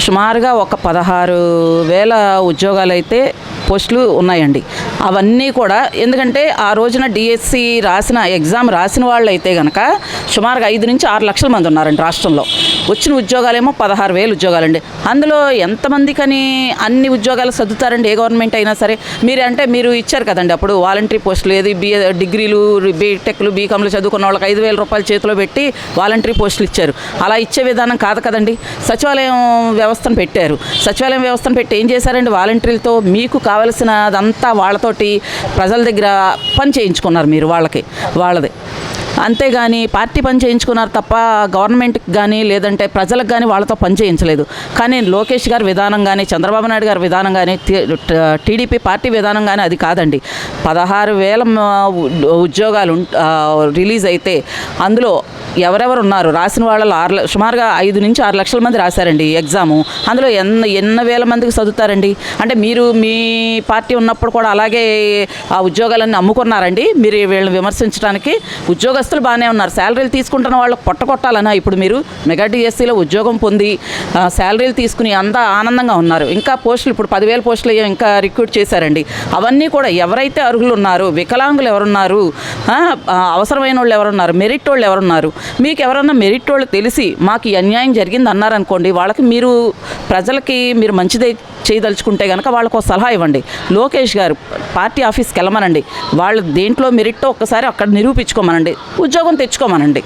సుమారుగా ఒక 16,000 ఉద్యోగాలైతే పోస్టులు ఉన్నాయండి. అవన్నీ కూడా ఎందుకంటే ఆ రోజున డిఎస్సి ఎగ్జామ్ రాసిన వాళ్ళు అయితే కనుక సుమారుగా 5 నుంచి 6 లక్షల మంది ఉన్నారండి రాష్ట్రంలో. వచ్చిన ఉద్యోగాలేమో 16,000 ఉద్యోగాలండి. అందులో ఎంతమందికని అన్ని ఉద్యోగాలు సర్దుతారండి ఏ గవర్నమెంట్ అయినా సరే. మీరు ఇచ్చారు కదండి అప్పుడు వాలంటరీ పోస్టులు, ఏది డిగ్రీలు, బీటెక్లు, బీకామ్లు చదువుకున్న వాళ్ళకి 5,000 రూపాయలు చేతిలో పెట్టి వాలంటరీ పోస్టులు ఇచ్చారు. అలా ఇచ్చే విధానం కాదు కదండి. సచివాలయం వ్యవస్థను పెట్టారు. సచివాలయం వ్యవస్థను పెట్టి ఏం చేశారండి, వాలంటీర్లతో మీకు కావలసినదంతా వాళ్ళతోటి ప్రజల దగ్గర పని చేయించుకున్నారు మీరు వాళ్ళది. అంతేగాని పార్టీ పని చేయించుకున్నారు తప్ప గవర్నమెంట్కి కానీ లేదంటే ప్రజలకు కానీ వాళ్ళతో పని చేయించలేదు. కానీ లోకేష్ గారి విధానం కానీ చంద్రబాబు నాయుడు గారి విధానం కానీ టీడీపీ పార్టీ విధానం కానీ అది కాదండి. 16,000 ఉద్యోగాలు రిలీజ్ అయితే అందులో ఎవరెవరు ఉన్నారు రాసిన వాళ్ళు సుమారుగా 5 నుంచి 6 లక్షల మంది రాశారండి ఎగ్జాము. అందులో ఎన్ని వేల మందికి చదువుతారండి. అంటే మీరు మీ పార్టీ ఉన్నప్పుడు కూడా అలాగే ఆ ఉద్యోగాలన్నీ అమ్ముకున్నారండి. మీరు వీళ్ళని విమర్శించడానికి ఉద్యోగస్తులు బాగానే ఉన్నారు. శాలరీలు తీసుకుంటున్న వాళ్ళకి పొట్టకొట్టాలన్నా ఇప్పుడు మీరు మెగా డిఎస్సీలో ఉద్యోగం పొంది శాలరీలు తీసుకుని అంతా ఆనందంగా ఉన్నారు. ఇంకా పోస్టులు ఇప్పుడు 10,000 పోస్టులు ఇంకా రిక్రూట్ చేశారండి. అవన్నీ కూడా ఎవరైతే అర్హులు ఉన్నారు, వికలాంగులు ఎవరున్నారు, అవసరమైన వాళ్ళు ఎవరున్నారు, మెరిట్ వాళ్ళు ఎవరున్నారు, మీకు ఎవరన్నా మెరిట్ వాళ్ళు తెలిసి మాకు ఈ అన్యాయం జరిగింది అన్నారనుకోండి, వాళ్ళకి ప్రజలకి మీరు మంచిదే చేయదలుచుకుంటే కనుక వాళ్ళకు సలహా ఇవ్వండి. లోకేష్ గారు పార్టీ ఆఫీస్కి వెళ్ళమనండి. వాళ్ళు దేంట్లో మెరిట్టో ఒక్కసారి అక్కడ నిరూపించుకోమనండి, ఉద్యోగం తెచ్చుకోమనండి.